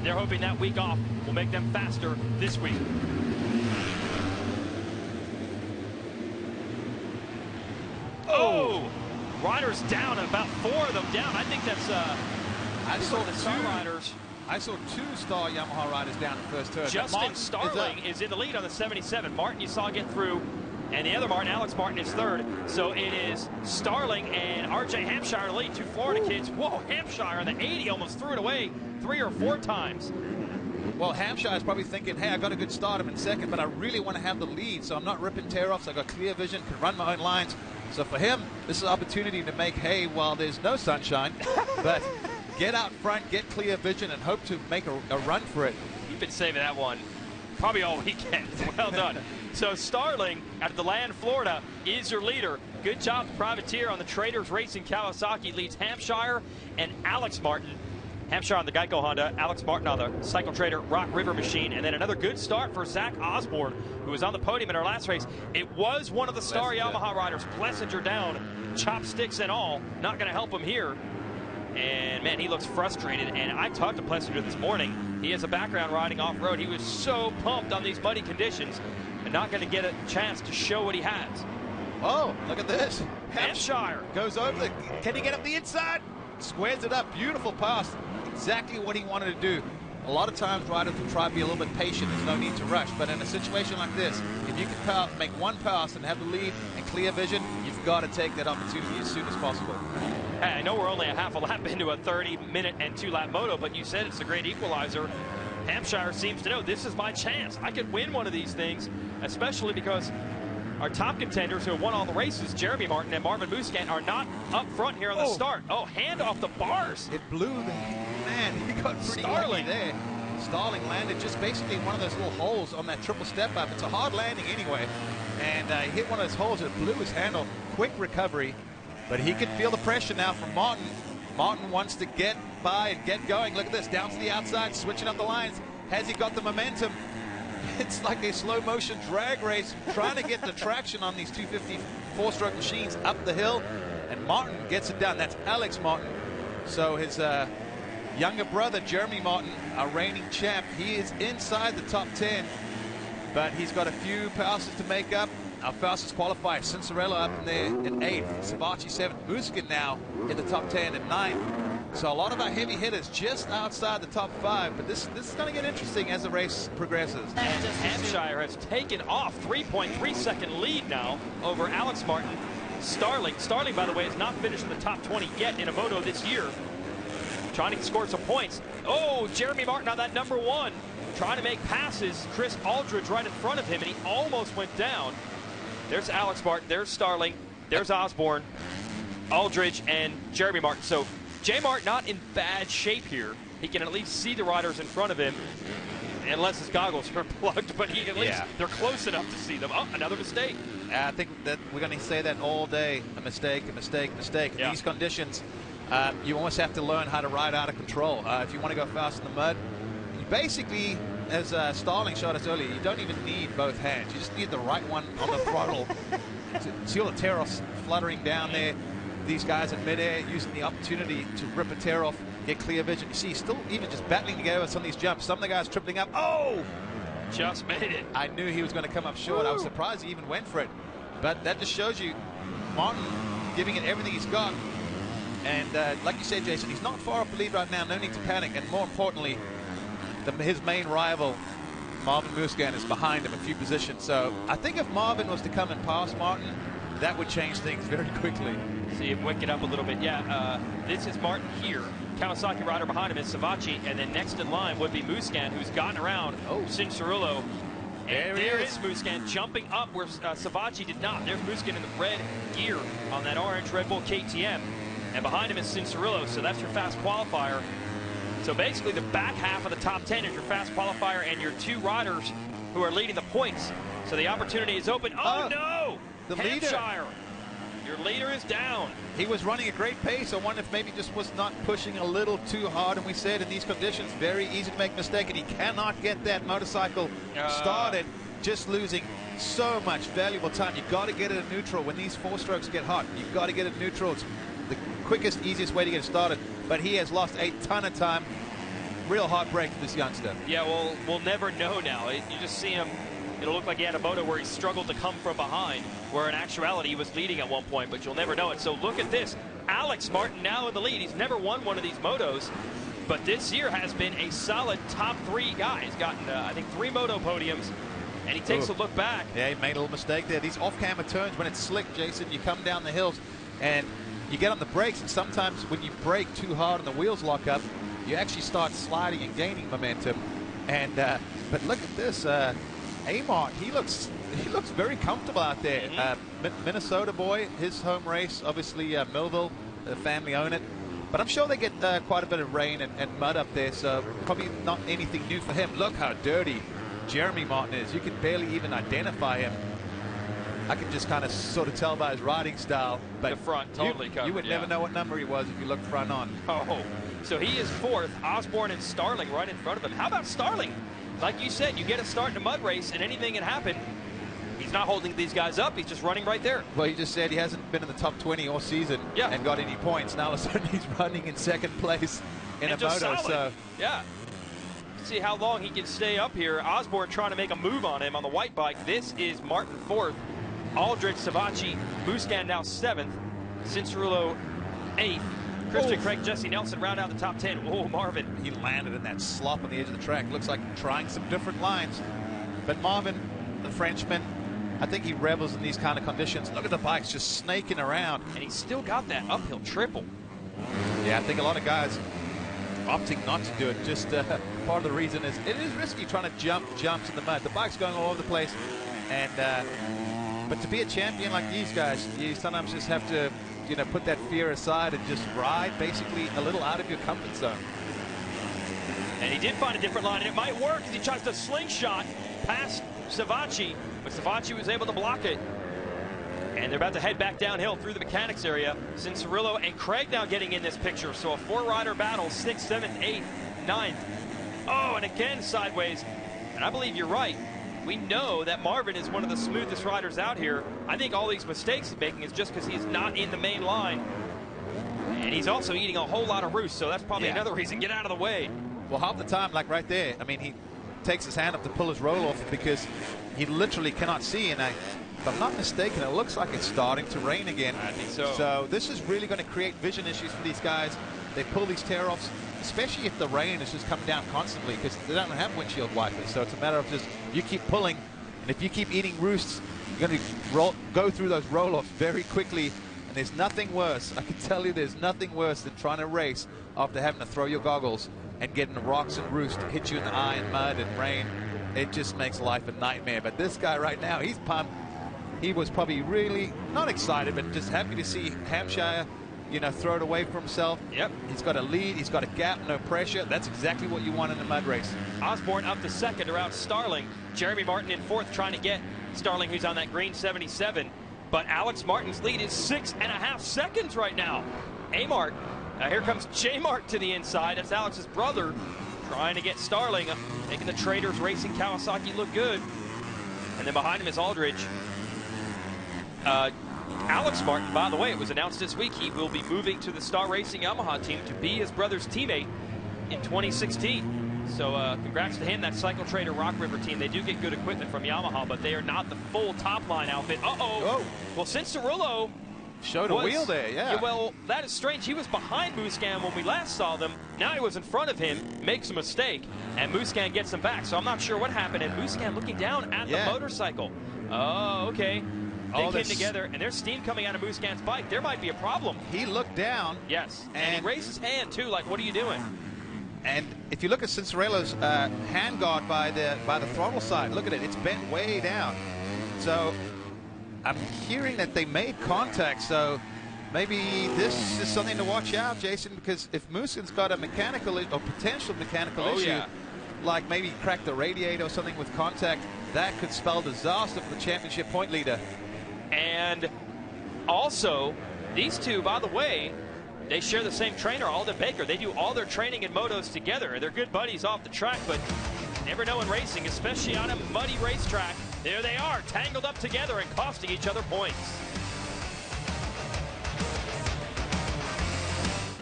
They're hoping that week off will make them faster this week. Oh! Riders down, about 4 of them down. I think that's I saw the star riders. I saw 2 star Yamaha riders down the first turn. Justin Starling is in the lead on the 77. Martin you saw get through, and the other Martin, Alex Martin, is third. So it is Starling and RJ Hampshire in the lead, 2 Florida kids. Whoa, Hampshire on the 80 almost threw it away 3 or 4 times. Well, Hampshire is probably thinking, hey, I got a good start, I'm in second, but I really want to have the lead, so I'm not ripping tear-offs. I got clear vision, can run my own lines. So for him, this is an opportunity to make hay while there's no sunshine, but get out front, get clear vision, and hope to make a run for it. You've been saving that one probably all weekend. Well done. So Starling out of DeLand, Florida, is your leader. Good job, Privateer on the Traders Racing Kawasaki leads Hampshire and Alex Martin. Hampshire on the Geico Honda, Alex Martin on the Cycle Trader Rock River machine, and then another good start for Zach Osborne, who was on the podium in our last race. It was one of the star Yamaha riders, Plessinger down, chopsticks and all. Not going to help him here. And man, he looks frustrated. And I talked to Plessinger this morning. He has a background riding off-road. He was so pumped on these muddy conditions and not going to get a chance to show what he has. Oh, look at this. Hampshire goes over the, can he get up the inside? Squares it up, beautiful pass. Exactly what he wanted to do. A lot of times riders will try to be a little bit patient. There's no need to rush. But in a situation like this, if you can make one pass and have the lead and clear vision, you've got to take that opportunity as soon as possible. Hey, I know we're only a half a lap into a 30-minute and 2-lap moto, but you said it's a great equalizer. Hampshire seems to know this is my chance. I could win one of these things, especially because our top contenders who have won all the races, Jeremy Martin and Marvin Musquin, are not up front here on the start. Oh, hand off the bars. It blew the, man, he got pretty lucky there. Starling landed just basically one of those little holes on that triple step up. It's a hard landing anyway. And he hit one of those holes, it blew his handle. Quick recovery, but he can feel the pressure now from Martin. Martin wants to get by and get going. Look at this, down to the outside, switching up the lines. Has he got the momentum? It's like a slow motion drag race, trying to get the traction on these 250 4-stroke machines up the hill, and Martin gets it done. That's Alex Martin. So his younger brother, Jeremy Martin, our reigning champ, he is inside the top 10, but he's got a few passes to make up. Our fastest qualifier, Cianciarulo up in there in 8th, Savachi 7th, Musquin now in the top 10 at 9th. So a lot of our heavy hitters just outside the top 5, but this is going to get interesting as the race progresses. And Hampshire has taken off 3.3 second lead now over Alex Martin. Starling, by the way, has not finished in the top 20 yet in a moto this year. Trying to score some points. Oh, Jeremy Martin on that number 1. Trying to make passes. Chris Aldridge right in front of him, and he almost went down. There's Alex Martin, there's Starling, there's Osborne, Aldridge, and Jeremy Martin. So J. Mart not in bad shape here. He can at least see the riders in front of him, unless his goggles are plugged, but he at least they're close enough to see them. Oh, another mistake. I think that we're going to say that all day. A mistake, a mistake, a mistake. In these conditions, you almost have to learn how to ride out of control. If you want to go fast in the mud, you basically, as Starling showed us earlier, you don't even need both hands. You just need the right one on the throttle to see all the tear-offs fluttering down there. These guys in midair using the opportunity to rip a tear off, get clear vision. You see, still even just battling together with some of these jumps. Some of the guys tripling up. Oh! Just made it. I knew he was going to come up short. I was surprised he even went for it. But that just shows you Martin giving it everything he's got. And like you said, Jason, he's not far off the lead right now. No need to panic. And more importantly, his main rival, Marvin Musquin, is behind him a few positions. So I think if Marvin was to come and pass Martin, that would change things very quickly. See him wick it up a little bit. Yeah, this is Martin here. Kawasaki rider behind him is Savachi, and then next in line would be Musquin, who's gotten around Cianciarulo. And there is Musquin jumping up where Savachi did not. There's Musquin in the red gear on that orange Red Bull KTM. And behind him is Cianciarulo, so that's your fast qualifier. So basically the back half of the top 10 is your fast qualifier and your 2 riders who are leading the points. So the opportunity is open. Oh, no! The Hampshire. Your leader is down. He was running a great pace. I wonder if maybe just was not pushing a little too hard. And we said in these conditions, very easy to make a mistake. And he cannot get that motorcycle started, just losing so much valuable time. You've got to get it in neutral. When these 4-strokes get hot, you've got to get it neutral. It's the quickest, easiest way to get it started. But he has lost a ton of time. real hard break for this youngster. Yeah, well, we'll never know now. You just see him. It'll look like he had a moto where he struggled to come from behind, where in actuality he was leading at one point, but you'll never know it. So look at this. Alex Martin now in the lead. He's never won one of these motos, but this year has been a solid top 3 guy. He's gotten, I think, 3 moto podiums, and he takes a look back. Yeah, he made a little mistake there. These off-camera turns, when it's slick, Jason, you come down the hills, and you get on the brakes, and sometimes when you brake too hard and the wheels lock up, you actually start sliding and gaining momentum. And but look at this. Amart, he looks very comfortable out there. Minnesota boy, his home race, obviously Millville, the family own it. But I'm sure they get quite a bit of rain and mud up there, so probably not anything new for him. Look how dirty Jeremy Martin is. You can barely even identify him. I can just kind of sort of tell by his riding style. But the front totally covered. You would never know what number he was if you looked front on. Oh, so he is 4th. Osborne and Starling right in front of him. How about Starling? Like you said, you get a start in a mud race and anything can happen. He's not holding these guys up. He's just running right there. Well, he just said he hasn't been in the top 20 all season and got any points. Now all of a sudden he's running in 2nd place in a moto. So yeah. See how long he can stay up here. Osborne trying to make a move on him on the white bike. This is Martin 4th. Aldridge, Savacci, Musquin now 7th. Cianciarulo 8th. Christian Craig, Jesse Nelson round out the top 10. Oh, Marvin. He landed in that slop on the edge of the track. Looks like trying some different lines. But Marvin, the Frenchman, I think he revels in these kind of conditions. Look at the bikes just snaking around. And he's still got that uphill triple. Yeah, I think a lot of guys opting not to do it. Just part of the reason is it is risky trying to jump jumps in the mud. The bike's going all over the place. And but to be a champion like these guys, you sometimes just have to, you know, put that fear aside and just ride basically a little out of your comfort zone. And he did find a different line, and it might work as he tries to slingshot past Savacci, but Savacci was able to block it. And they're about to head back downhill through the mechanics area. Cianciarulo and Craig now getting in this picture. So a 4-rider battle, 6th, 7th, 8th, 9th. Oh, and again sideways. And I believe you're right. We know that Marvin is one of the smoothest riders out here. I think all these mistakes he's making is just because he's not in the main line. And he's also eating a whole lot of roost, so that's probably another reason. Get out of the way. Well, half the time, like right there, I mean, he takes his hand up to pull his roll off because he literally cannot see. And if I'm not mistaken, it looks like it's starting to rain again. I think so. So this is really going to create vision issues for these guys. They pull these tear-offs, especially if the rain is just coming down constantly because they don't have windshield wipers. So it's a matter of just, you keep pulling, and if you keep eating roosts, you're going to go through those roll-offs very quickly. And there's nothing worse, I can tell you there's nothing worse than trying to race after having to throw your goggles and getting the rocks and roost hit you in the eye and mud and rain. It just makes life a nightmare. But this guy right now, he's pumped. He was probably really not excited, but just happy to see Hampshire, you know, throw it away for himself. Yep. He's got a lead. He's got a gap, no pressure. That's exactly what you want in a mud race. Osborne up to 2nd around Starling. Jeremy Martin in 4th trying to get Starling, who's on that green 77. But Alex Martin's lead is 6.5 seconds right now. Amart. Here comes J-Mart to the inside. That's Alex's brother trying to get Starling, making the Traders Racing Kawasaki look good. And then behind him is Aldridge. Alex Martin, by the way, it was announced this week he will be moving to the Star Racing Yamaha team to be his brother's teammate in 2016. So congrats to him, that Cycle Trader Rock River team. They do get good equipment from Yamaha, but they are not the full top line outfit. Uh-oh. Well, Cianciarulo showed a wheel there, yeah. Well, that is strange. He was behind Musquin when we last saw them. Now he was in front of him, makes a mistake, and Musquin gets him back. So I'm not sure what happened. And Musquin looking down at the motorcycle. Oh, okay. They came together, and there's steam coming out of Musquin's bike. There might be a problem. He looked down. Yes, and he raised his hand, too, like, what are you doing? And if you look at Cianciarulo's hand guard by the throttle side, look at it. It's bent way down. So I'm hearing that they made contact, so maybe this is something to watch out, Jason, because if Musquin's got a mechanical or potential mechanical issue, like maybe crack the radiator or something with contact, that could spell disaster for the championship point leader. And also, these two, by the way, they share the same trainer, Alden Baker. They do all their training in motos together. They're good buddies off the track, but never know in racing, especially on a muddy racetrack. There they are, tangled up together and costing each other points.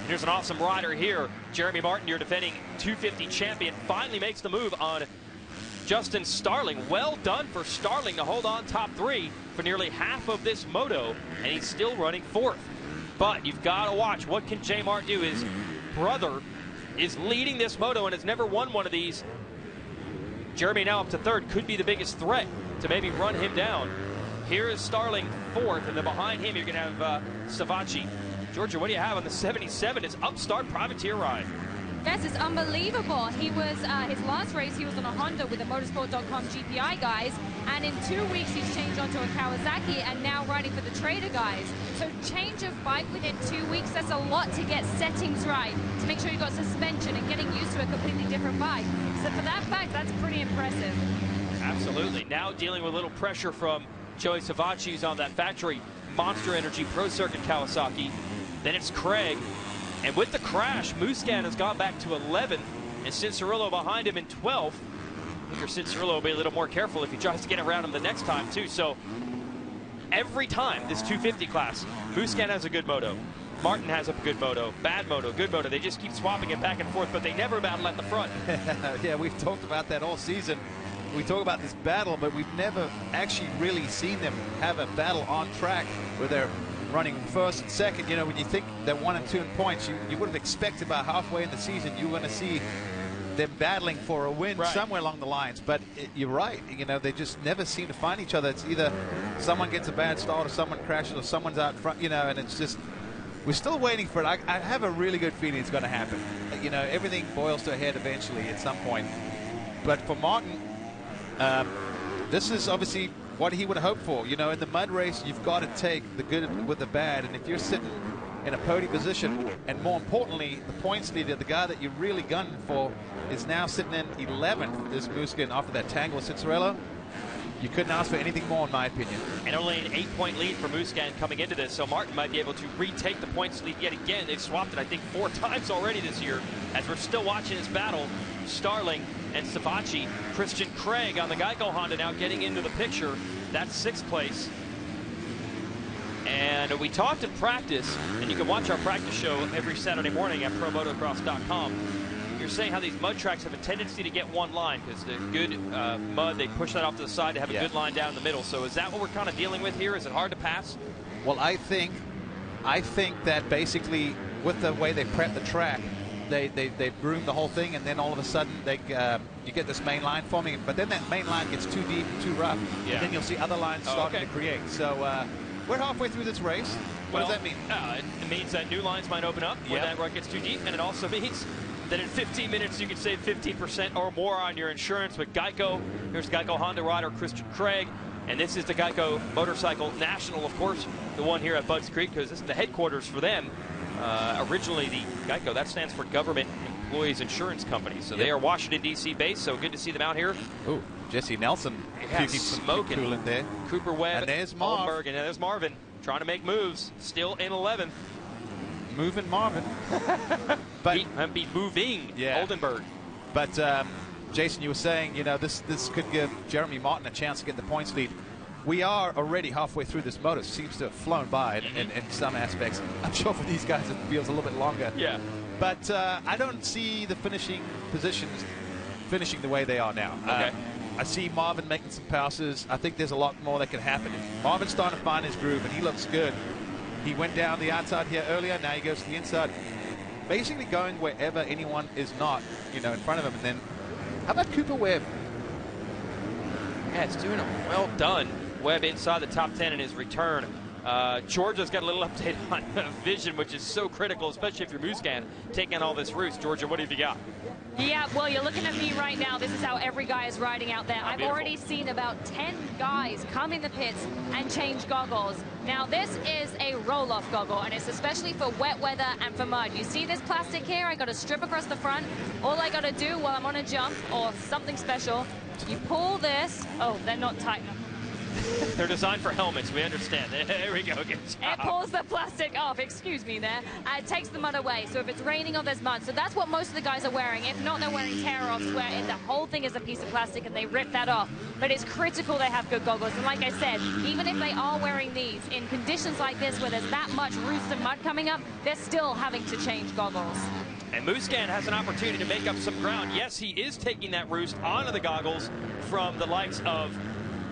Here's an awesome rider here. Jeremy Martin, your defending 250 champion, finally makes the move on Justin Starling. Well done for Starling to hold on top 3 for nearly half of this moto, and he's still running 4th. But you've got to watch. What can J Mart do? His brother is leading this moto and has never won one of these. Jeremy now up to 3rd, could be the biggest threat to maybe run him down. Here is Starling 4th, and then behind him you're going to have Savacci. Georgia, what do you have on the 77? It's upstart privateer ride. Yes, it's unbelievable. He was, his last race, he was on a Honda with the motorsport.com GPI guys, and in 2 weeks he's changed onto a Kawasaki and now riding for the Trader guys. So change of bike within 2 weeks, that's a lot to get settings right, to make sure you've got suspension and getting used to a completely different bike. So for that fact, that's pretty impressive. Absolutely. Now dealing with a little pressure from Joey Savacci, who's on that factory Monster Energy Pro Circuit Kawasaki. Then it's Craig, and with the crash, Musquin has gone back to 11th, and Cianciarulo behind him in 12th. I think Cianciarulo will be a little more careful if he tries to get around him the next time, too. So every time this 250 class, Musquin has a good moto, Martin has a good moto, bad moto, good moto. They just keep swapping it back and forth, but they never battle at the front. Yeah, we've talked about that all season. We talk about this battle, but we've never actually really seen them have a battle on track where they're running 1st and 2nd. You know, when you think they're 1 and 2 in points, you would have expected about halfway in the season you were going to see them battling for a win somewhere along the lines. But you're right. You know, they just never seem to find each other. It's either someone gets a bad start or someone crashes or someone's out front, you know, and it's just, we're still waiting for it. I have a really good feeling it's going to happen. You know, everything boils to a head eventually at some point. But for Martin, this is obviously what he would hope for. You know, in the mud race, you've got to take the good with the bad. And if you're sitting in a podium position, and more importantly, the points leader, the guy that you're really gunning for, is now sitting in 11th, this Musquin, after that tangle with Cianciarulo. You couldn't ask for anything more, in my opinion. And only an 8-point lead for Musquin coming into this, so Martin might be able to retake the points lead yet again. They've swapped it, I think, 4 times already this year, as we're still watching this battle. Starling and Savacci. Christian Craig on the Geico Honda now getting into the picture. That's 6th place. And we talked in practice, and you can watch our practice show every Saturday morning at promotocross.com. You're saying how these mud tracks have a tendency to get one line because the good mud, they push that off to the side to have a good line down the middle. So is that what we're kind of dealing with here? Is it hard to pass? Well, I think that basically with the way they prep the track, they groom the whole thing, and then all of a sudden you get this main line forming, but then that main line gets too deep and too rough, and then you'll see other lines starting to create. So we're halfway through this race. What does that mean? It means that new lines might open up when that rut gets too deep, and it also means that in 15 minutes you can save 15% or more on your insurance with Geico. Here's Geico Honda rider Christian Craig, and this is the Geico Motorcycle National, of course, the one here at Budds Creek, because this is the headquarters for them. Originally, the Geico, that stands for Government Employees Insurance Company. So they are Washington, D.C. based, so good to see them out here. Ooh, Jesse Nelson. Smoking. Cool in there. Cooper Webb. And there's Marv. And there's Marvin trying to make moves. Still in 11th. Moving Marvin. But be moving Oldenburg. But Jason, you were saying, you know, this could give Jeremy Martin a chance to get the points lead. We are already halfway through this moto. It seems to have flown by in some aspects. I'm sure for these guys it feels a little bit longer. Yeah. But I don't see the finishing positions finishing the way they are now. Okay. I see Marvin making some passes. I think there's a lot more that can happen. Marvin's starting to find his groove, and he looks good. He went down the outside here earlier. Now he goes to the inside. Basically going wherever anyone is not, you know, in front of him. And then, how about Cooper Webb? Yeah, it's doing it well done. Webb inside the top 10 in his return. Georgia's got a little update on vision, which is so critical, especially if you're Musquin taking all this roost. Georgia, what have you got? Yeah, well, you're looking at me right now. This is how every guy is riding out there. I've already seen about 10 guys come in the pits and change goggles. Now, this is a roll-off goggle, and it's especially for wet weather and for mud. You see this plastic here? I got a strip across the front. All I got to do while I'm on a jump or something special, you pull this. Oh, they're not tight enough. They're designed for helmets, we understand. There we go. Good job. It pulls the plastic off, excuse me there. It takes the mud away, so if it's raining or there's mud. So that's what most of the guys are wearing. If not, they're wearing tear-offs where the whole thing is a piece of plastic and they rip that off. But it's critical they have good goggles. And like I said, even if they are wearing these, in conditions like this where there's that much roost and mud coming up, they're still having to change goggles. And Musquin has an opportunity to make up some ground. Yes, he is taking that roost onto the goggles from the likes of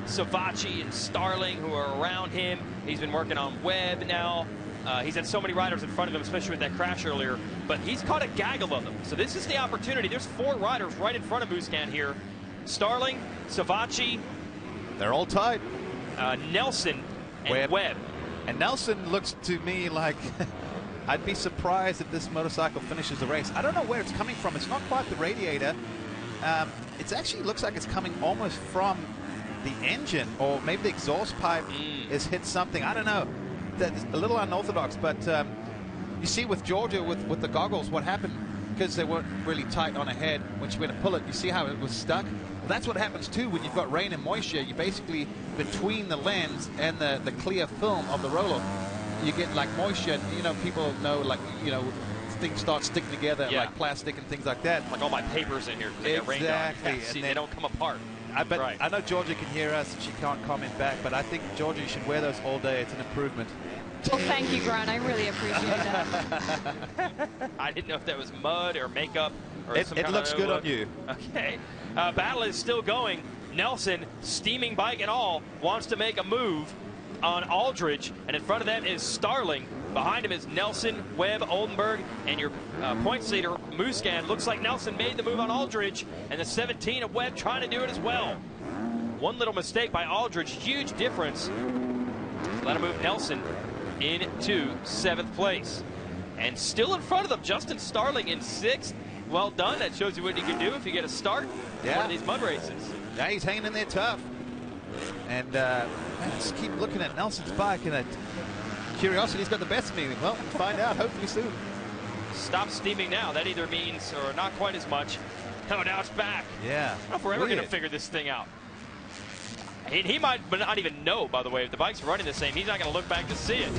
Savatgy and Starling, who are around him. He's been working on Webb now. He's had so many riders in front of him, especially with that crash earlier. But he's caught a gaggle of them. So this is the opportunity. There's 4 riders right in front of Musquin here. Starling, Savatgy. They're all tied. Nelson and Webb. And Nelson looks to me like I'd be surprised if this motorcycle finishes the race. I don't know where it's coming from. It's not quite the radiator. It actually looks like it's coming almost from the engine, or maybe the exhaust pipe has hit something. I don't know. That's a little unorthodox, but you see with Georgia, with the goggles, what happened, because they weren't really tight on her head when she went to pull it, you see how it was stuck? Well, that's what happens too when you've got rain and moisture. You basically, between the lens and the clear film of the roller, you get like moisture. You know, people know, like, you know, things start sticking together, like plastic and things like that. Like all my papers in here, they get rained on. Exactly. See, they don't come apart. I know Georgia can hear us and she can't comment back, but I think Georgia, you should wear those all day. It's an improvement. Well, thank you, Grant. I really appreciate that. I didn't know if that was mud or makeup or some kind It looks good on you. Okay. Battle is still going. Nelson, steaming bike and all, wants to make a move on Aldridge, and in front of them is Starling. Behind him is Nelson, Webb, Oldenburg, and your points leader, Musquin. Looks like Nelson made the move on Aldridge, and the 17 of Webb trying to do it as well. One little mistake by Aldridge, huge difference. Let him move Nelson into 7th place. And still in front of them, Justin Starling in 6th. Well done. That shows you what you can do if you get a start in one of these mud races. Yeah, he's hanging in there tough. And just keep looking at Nelson's bike, and curiosity's got the best of me. Well, we'll find out hopefully soon. Stop steaming now. That either means, or not quite as much. Oh, now it's back. Yeah. I don't know if we're ever going to figure this thing out. He might not even know, by the way, if the bike's running the same. He's not going to look back to see it.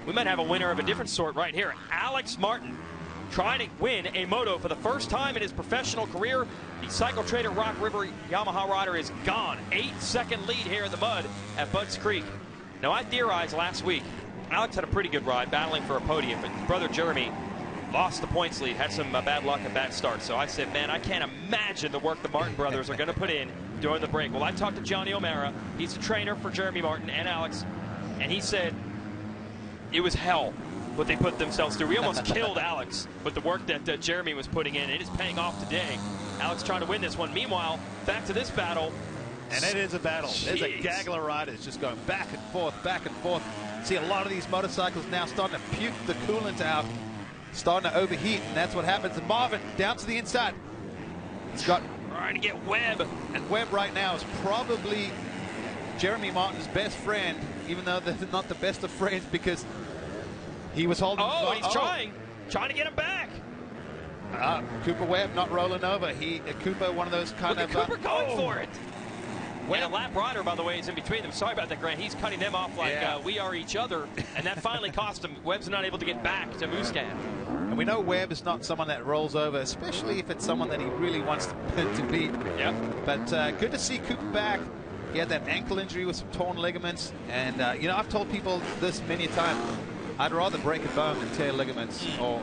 We might have a winner of a different sort right here. Alex Martin trying to win a moto for the first time in his professional career. The Cycle Trader Rock River Yamaha rider is gone. 8-second lead here in the mud at Budds Creek. Now, I theorized last week, Alex had a pretty good ride battling for a podium, but his brother Jeremy lost the points lead, had some bad luck and bad starts. So I said, man, I can't imagine the work the Martin brothers are going to put in during the break. Well, I talked to Johnny O'Mara. He's a trainer for Jeremy Martin and Alex, and he said it was hell what they put themselves through. We almost killed Alex with the work that Jeremy was putting in. It is paying off today. Alex trying to win this one. Meanwhile, back to this battle. And it is a battle. Jeez. There's a gaggle of riders just going back and forth, back and forth. See a lot of these motorcycles now starting to puke the coolant out, starting to overheat, and that's what happens. And Marvin down to the inside. He's got trying to get Webb. And Webb right now is probably Jeremy Martin's best friend, even though they're not the best of friends, because he was holding. Oh, he's trying to get him back. Cooper Webb not rolling over. Cooper, one of those kind of. Cooper going for it. And a lap rider, by the way, is in between them. Sorry about that, Grant. He's cutting them off like we are each other, and that finally cost him. Webb's not able to get back to Musquin. And we know Webb is not someone that rolls over, especially if it's someone that he really wants to beat. Yeah. But good to see Cooper back. He had that ankle injury with some torn ligaments, and you know, I've told people this many times. I'd rather break a bone than tear ligaments, or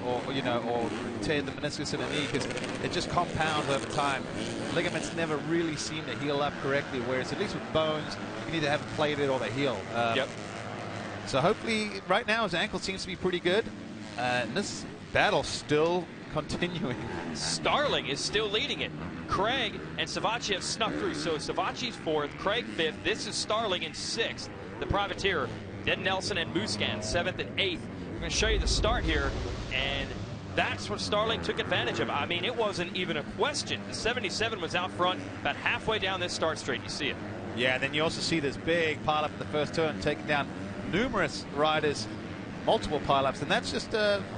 tear the meniscus in a knee, because it just compounds over time. Ligaments never really seem to heal up correctly, whereas at least with bones, you need to have it plated or they heal. So hopefully, right now his ankle seems to be pretty good. And this battle still continuing. Starling is still leading it. Craig and Savatgy have snuck through. So Savatgy's 4th, Craig 5th. This is Starling in 6th. The privateer. Then Nelson and Musquin 7th and 8th. I'm going to show you the start here, and that's what Starling took advantage of. I mean, it wasn't even a question. The 77 was out front about halfway down this start straight. You see it. Yeah, and then you also see this big pileup in the first turn, taking down numerous riders, multiple pileups, and that's just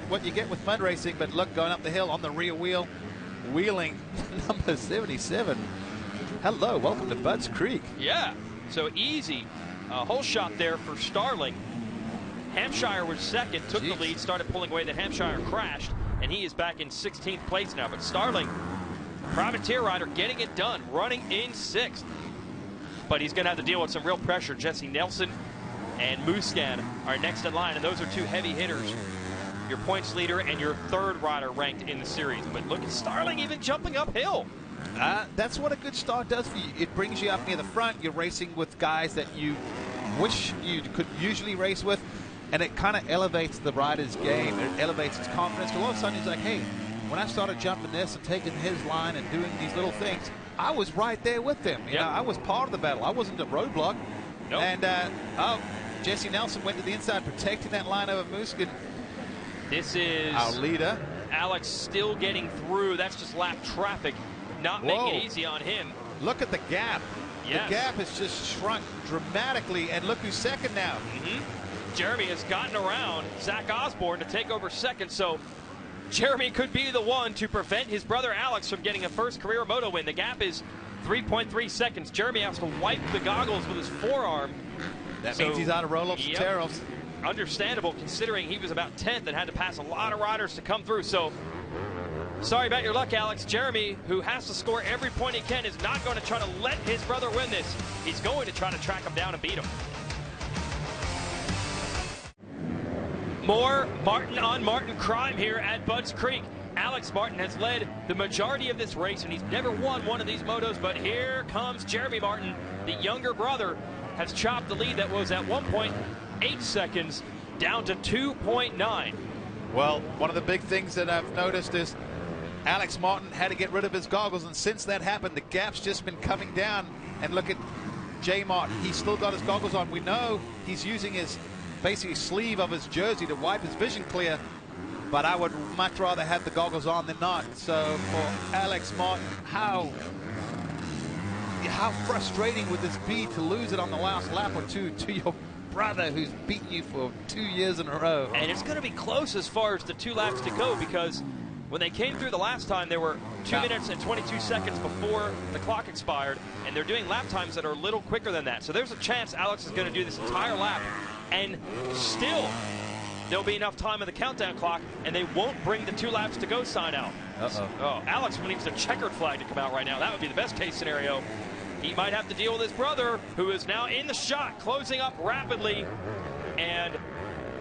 what you get with mud racing. But look, going up the hill on the rear wheel, wheeling number 77. Hello, welcome to Budds Creek. Yeah. So easy. Whole shot there for Starling. Hampshire was second, took the lead, started pulling away, then Hampshire crashed, and he is back in 16th place now. But Starling, privateer rider, getting it done, running in 6th. But he's going to have to deal with some real pressure. Jesse Nelson and Musquin are next in line, and those are two heavy hitters. Your points leader and your third rider ranked in the series. But look at Starling even jumping uphill. That's what a good start does for you. It brings you up near the front. You're racing with guys that you wish you could usually race with, and it kind of elevates the rider's game. It elevates his confidence. All of a sudden, he's like, hey, when I started jumping this and taking his line and doing these little things, I was right there with them. You know, I was part of the battle. I wasn't a roadblock. Nope. And, Jesse Nelson went to the inside, protecting that line over Musquin. This is our leader. Alex still getting through. That's just lap traffic. Not making it easy on him. Look at the gap. Yes. The gap has just shrunk dramatically, and look who's second now. Jeremy has gotten around Zach Osborne to take over second, so Jeremy could be the one to prevent his brother Alex from getting a first career moto win. The gap is 3.3 seconds. Jeremy has to wipe the goggles with his forearm. That means he's out of roll-ups and tear-offs. Understandable, considering he was about 10th and had to pass a lot of riders to come through. So, sorry about your luck, Alex. Jeremy, who has to score every point he can, is not going to try to let his brother win this. He's going to try to track him down and beat him. More Martin on Martin crime here at Budds Creek. Alex Martin has led the majority of this race, and he's never won one of these motos, but here comes Jeremy Martin. The younger brother has chopped the lead that was at 1.8 seconds down to 2.9. Well, one of the big things that I've noticed is Alex Martin had to get rid of his goggles, and since that happened, the gap's just been coming down. And look at J. Martin. He's still got his goggles on. We know he's using his basically sleeve of his jersey to wipe his vision clear, but I would much rather have the goggles on than not. So for Alex Martin, how frustrating would this be to lose it on the last lap or two to your brother who's beaten you for 2 years in a row? And it's going to be close as far as the 2 laps to go, because when they came through the last time, there were 2 minutes and 22 seconds before the clock expired, and they're doing lap times that are a little quicker than that. So there's a chance Alex is going to do this entire lap, and still there'll be enough time on the countdown clock, and they won't bring the 2 laps to go sign out. Oh, Alex needs a checkered flag to come out right now. That would be the best case scenario. He might have to deal with his brother, who is now in the shot, closing up rapidly. And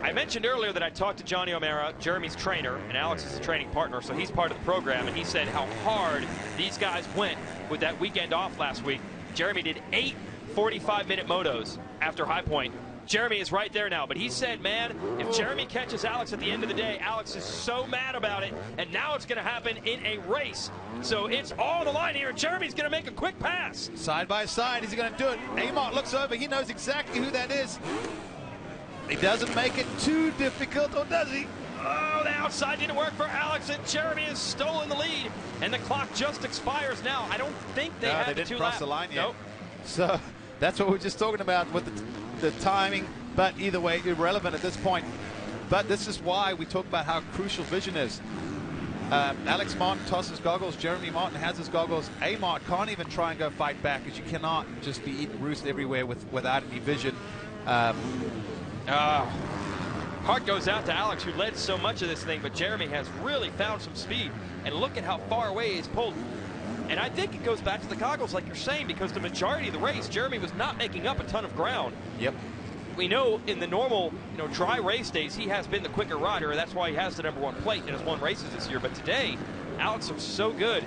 I mentioned earlier that I talked to Johnny O'Mara, Jeremy's trainer, and Alex is a training partner, so he's part of the program, and he said how hard these guys went with that weekend off last week. Jeremy did 8 45-minute motos after High Point. Jeremy is right there now, but he said, man, if Jeremy catches Alex at the end of the day, Alex is so mad about it, and now it's going to happen in a race. So it's all on the line here. Jeremy's going to make a quick pass. Side by side, is he going to do it? Amart looks over. He knows exactly who that is. He doesn't make it too difficult, or does he? Oh, the outside didn't work for Alex, and Jeremy has stolen the lead, and the clock just expires now. I don't think they have the 2 laps. They didn't cross the line yet. Nope. So that's what we were just talking about with the timing, but either way, irrelevant at this point. But this is why we talk about how crucial vision is. Alex Martin tosses goggles. Jeremy Martin has his goggles. Amart can't even try and go fight back, because you cannot just be eating roost everywhere without any vision. Heart goes out to Alex, who led so much of this thing, but Jeremy has really found some speed. And look at how far away he's pulled. And I think it goes back to the goggles, like you're saying, because the majority of the race, Jeremy was not making up a ton of ground. Yep. We know in the normal, dry race days, he has been the quicker rider, and that's why he has the #1 plate and has won races this year. But today, Alex was so good,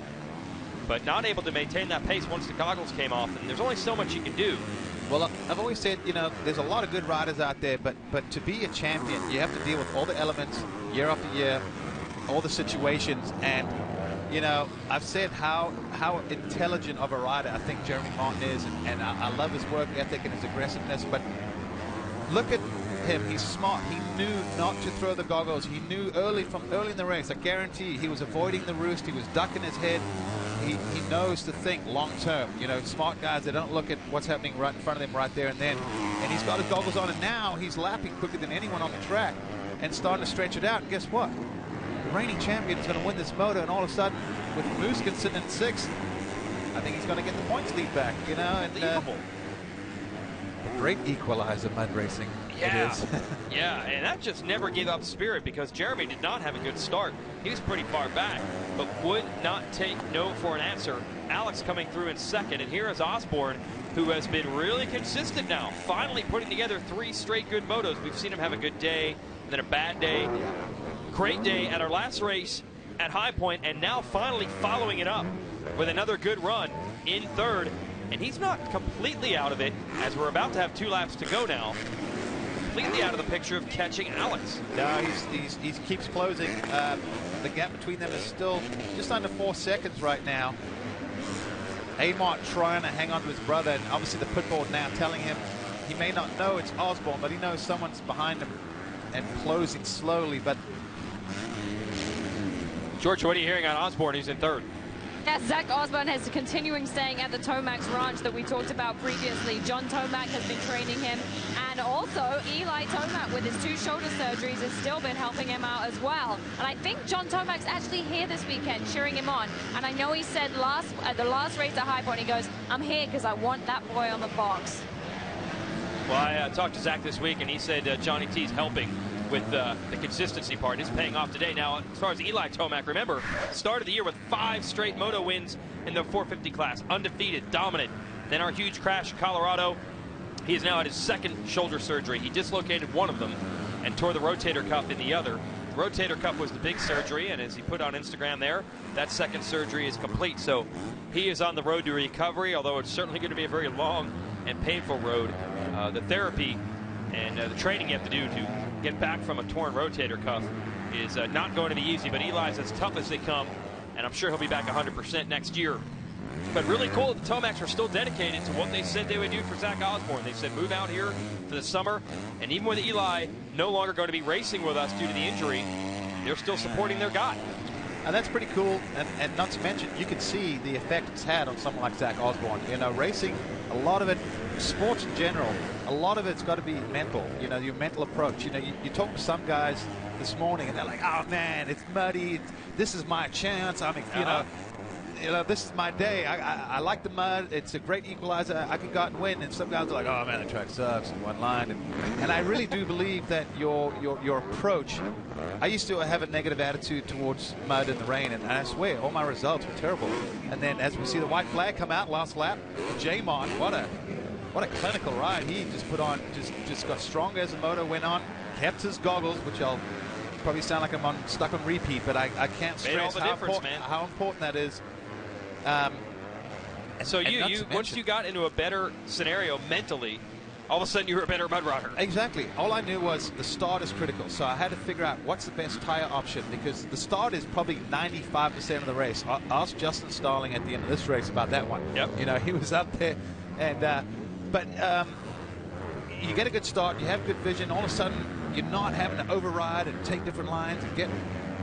but not able to maintain that pace once the goggles came off, and there's only so much you can do. Well, I've always said, there's a lot of good riders out there, but to be a champion, you have to deal with all the elements year after year, all the situations, and I've said how intelligent of a rider I think Jeremy Martin is, and I love his work ethic and his aggressiveness, but look at him. He's smart. He knew not to throw the goggles. He knew early in the race. I guarantee he was avoiding the roost. He was ducking his head. He knows to think long term. Smart guys, they don't look at what's happening right in front of them right there and then. And he's got his goggles on, and now he's lapping quicker than anyone on the track and starting to stretch it out. And guess what? The reigning champion is going to win this moto, and all of a sudden, with Musquin sitting in 6th, I think he's going to get the points lead back. And Great equalizer, mud racing. Yeah. It is. Yeah, and that just never gave up spirit because Jeremy did not have a good start. He was pretty far back, but would not take no for an answer. Alex coming through in second, and here is Osborne, who has been really consistent now, finally putting together 3 straight good motos. We've seen him have a good day, and then a bad day. Great day at our last race at High Point, and now finally following it up with another good run in third. And he's not completely out of it, as we're about to have 2 laps to go now. Completely out of the picture of catching Alex. No, he keeps closing. The gap between them is still just under 4 seconds right now. Amart trying to hang on to his brother, and obviously the pit board now telling him he may not know it's Osborne, but he knows someone's behind him and closing slowly. But George, what are you hearing on Osborne? He's in third. Yeah, Zach Osborne has continuing staying at the Tomax Ranch that we talked about previously. John Tomac has been training him, and also Eli Tomac with his 2 shoulder surgeries has still been helping him out as well. And I think John Tomac's actually here this weekend cheering him on. And I know he said at the last race at High Point, he goes, "I'm here because I want that boy on the box." Well, I talked to Zach this week, and he said Johnny T's helping with the consistency part. It's paying off today. Now, as far as Eli Tomac, remember, started the year with 5 straight moto wins in the 450 class. Undefeated, dominant. Then our huge crash in Colorado. He is now at his 2nd shoulder surgery. He dislocated one of them and tore the rotator cuff in the other. The rotator cuff was the big surgery, and as he put on Instagram there, that 2nd surgery is complete. So he is on the road to recovery, although it's certainly going to be a very long and painful road. The therapy and the training you have to do to get back from a torn rotator cuff is not going to be easy, but Eli's as tough as they come, and I'm sure he'll be back 100% next year. But really cool that the Tomacs are still dedicated to what they said they would do for Zach Osborne. They said move out here for the summer, and even with Eli no longer going to be racing with us due to the injury, they're still supporting their guy. And that's pretty cool, and not to mention, you can see the effect it's had on someone like Zach Osborne. You know, racing, a lot of it, sports in general, a lot of it's got to be mental, you know, your mental approach. You know, you talk to some guys this morning, and they're like, oh, man, it's muddy, this is my chance, you know, this is my day. I like the mud. It's a great equalizer. I can go out and win. And some guys are like, oh, man, the track sucks in one line. And I really do believe that your approach, I used to have a negative attitude towards mud and the rain, and I swear, all my results were terrible. And then as we see the white flag come out last lap, J-Mon, what a clinical ride. He just put on, just got stronger as the motor went on, kept his goggles, which I'll probably sound like I'm stuck on repeat, but I can't stress how important that is. So once you got into a better scenario mentally, all of a sudden you were a better mud rider. Exactly. All I knew was the start is critical. So I had to figure out what's the best tire option, because the start is probably 95% of the race. I asked Justin Starling at the end of this race about that one. Yep. You know, he was up there, and but you get a good start, you have good vision. All of a sudden, you're not having to override and take different lines and get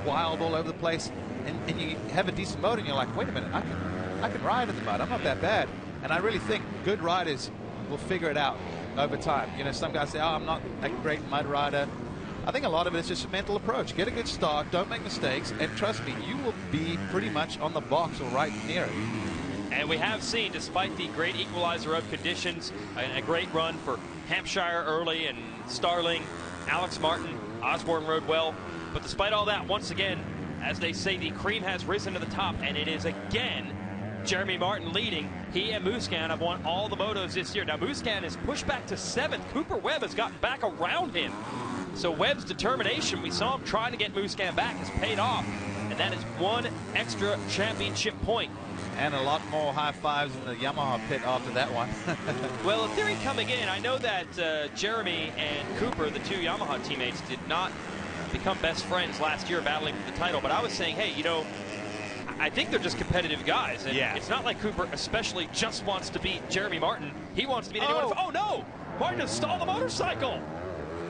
wild all over the place. And you have a decent motor, and you're like, wait a minute, I can ride in the mud. I'm not that bad. And I really think good riders will figure it out over time. You know, some guys say, oh, I'm not a great mud rider. I think a lot of it is just a mental approach. Get a good start, don't make mistakes, and trust me, you will be pretty much on the box or right near it. And we have seen, despite the great equalizer of conditions, a great run for Hampshire early and Starling, Alex Martin, Osborne rode well. But despite all that, once again, as they say, the cream has risen to the top, and it is again Jeremy Martin leading. He and Musquin have won all the motos this year. Now, Musquin is pushed back to 7th. Cooper Webb has gotten back around him. So Webb's determination, we saw him trying to get Musquin back, has paid off. And that is 1 extra championship point. And a lot more high fives in the Yamaha pit after that one. Well, a theory coming in, I know that Jeremy and Cooper, the 2 Yamaha teammates, did not become best friends last year battling for the title, but I was saying, hey, you know, I think they're just competitive guys, and it's not like Cooper especially just wants to beat Jeremy Martin. He wants to beat anyone. Oh no, Martin has stalled the motorcycle.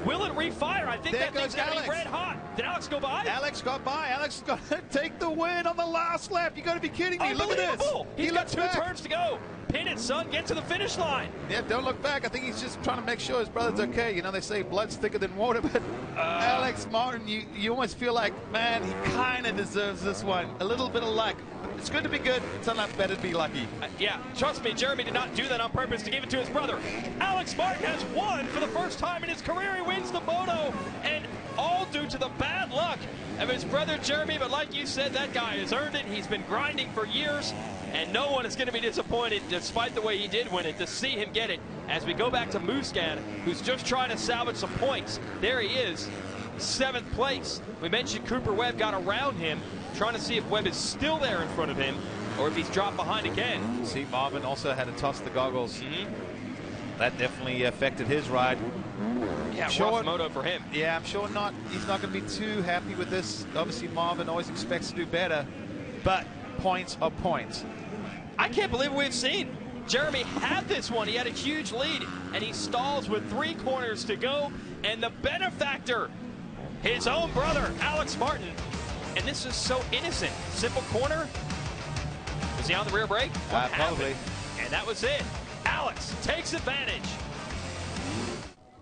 Will it refire? I think that thing's got to be red hot. Did Alex go by? Alex got by. Alex is going to take the win on the last lap. You got to be kidding me. Look at this. He's got 2 turns to go. Pin it, son. Get to the finish line. Yeah, don't look back. I think he's just trying to make sure his brother's okay. You know, they say blood's thicker than water, but Alex Martin, you almost feel like, man, he kind of deserves this one. A little bit of luck. It's good to be good. It's a lot better to be lucky. Yeah, trust me, Jeremy did not do that on purpose to give it to his brother. Alex Martin has won for the first time in his career. He wins the Moto, and all due to the bad luck of his brother Jeremy. But like you said, that guy has earned it. He's been grinding for years, and no one is going to be disappointed, despite the way he did win it, to see him get it. As we go back to Musquin, who's just trying to salvage some points. There he is, 7th place. We mentioned Cooper Webb got around him, trying to see if Webb is still there in front of him or if he's dropped behind again. See, Marvin also had to toss the goggles. That definitely affected his ride. Yeah, rough moto for him. Yeah, I'm sure not. He's not going to be too happy with this. Obviously, Marvin always expects to do better, but points are points. I can't believe we've seen Jeremy had this one. He had a huge lead, and he stalls with 3 corners to go, and the benefactor, his own brother, Alex Martin. And this is so innocent. Simple corner. Was he on the rear brake? Probably. And that was it. Alex takes advantage.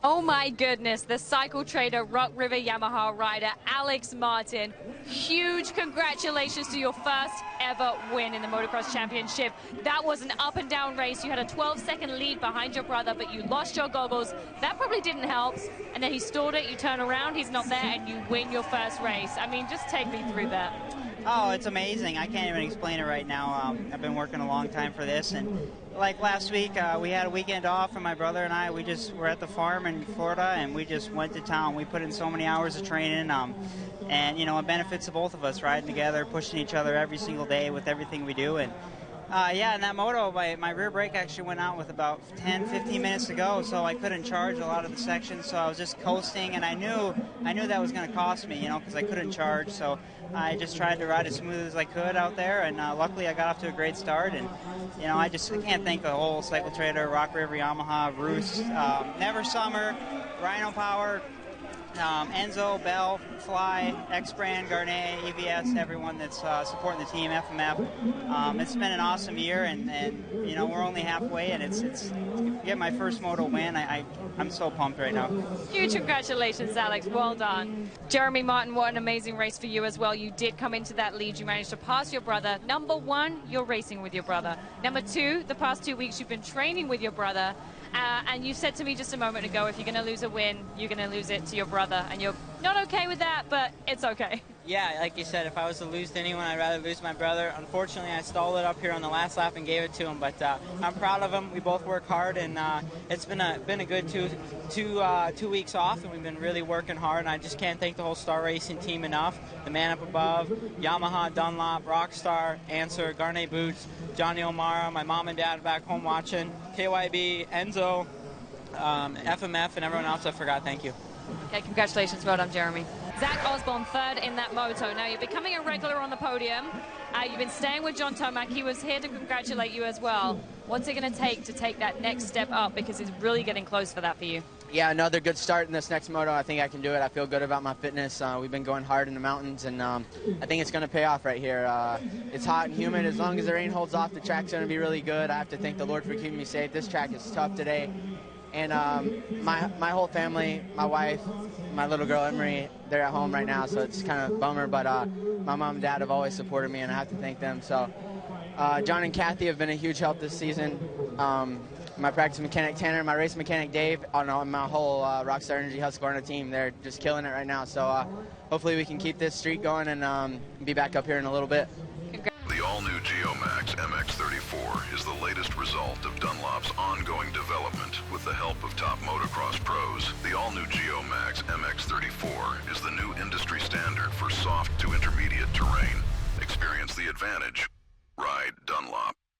Oh my goodness, the Cycle Trader Rock River Yamaha rider, Alex Martin. Huge congratulations to your first ever win in the Motocross Championship. That was an up and down race. You had a 12-second lead behind your brother, but you lost your goggles. That probably didn't help. And then he stalled it, you turn around, he's not there, and you win your first race. I mean, just take me through that. Oh, it's amazing. I can't even explain it right now. I've been working a long time for this, and like last week, we had a weekend off, and my brother and I, we just were at the farm in Florida, and we just went to town. We put in so many hours of training, and, you know, it benefits the both of us riding together, pushing each other every single day with everything we do. And yeah, in that moto, my rear brake actually went out with about 10-15 minutes to go, so I couldn't charge a lot of the sections, so I was just coasting, and I knew that was going to cost me, you know, because I couldn't charge, so I just tried to ride as smooth as I could out there, and luckily I got off to a great start. And, you know, I can't thank the whole Cycle Trader, Rock River Yamaha, Roost, Never Summer, Rhino Power, Enzo, Bell, Fly, X-Brand, Garnet, EVS, everyone that's supporting the team, FMF. It's been an awesome year, and you know, we're only halfway, and it's to get my first moto win. I'm so pumped right now. Huge congratulations, Alex. Well done. Jeremy Martin, what an amazing race for you as well. You did come into that lead. You managed to pass your brother. Number 1, you're racing with your brother. Number 2, the past 2 weeks you've been training with your brother. And you said to me just a moment ago, if you're going to lose a win, you're going to lose it to your brother. And you're not okay with that, but it's okay. Yeah, like you said, if I was to lose to anyone, I'd rather lose my brother. Unfortunately, I stalled it up here on the last lap and gave it to him, but I'm proud of him. We both work hard, and it's been a good two weeks off, and we've been really working hard, and I just can't thank the whole Star Racing team enough. The man up above, Yamaha, Dunlop, Rockstar, Answer, Garnet Boots, Johnny O'Mara, my mom and dad back home watching, KYB, Enzo, FMF, and everyone else I forgot. Thank you. Okay, congratulations. Well done, Jeremy. Zach Osborne, 3rd in that moto. Now, you're becoming a regular on the podium. You've been staying with John Tomac. He was here to congratulate you as well. What's it going to take that next step up? Because it's really getting close for that for you. Yeah, another good start in this next moto. I think I can do it. I feel good about my fitness. We've been going hard in the mountains, and I think it's going to pay off right here. It's hot and humid. As long as the rain holds off, the track's going to be really good. I have to thank the Lord for keeping me safe. This track is tough today. And my whole family, my wife, my little girl Emery, they're at home right now, so it's kind of a bummer, but my mom and dad have always supported me, and I have to thank them. So John and Kathy have been a huge help this season. My practice mechanic Tanner, my race mechanic Dave, on my whole Rockstar Energy Husqvarna team, they're just killing it right now. So hopefully we can keep this streak going and be back up here in a little bit. The all-new Geomax MX34 is the latest result of Dunlop's ongoing development with the help of top motocross pros. The all-new Geomax MX34 is the new industry standard for soft to intermediate terrain. Experience the advantage. Ride Dunlop.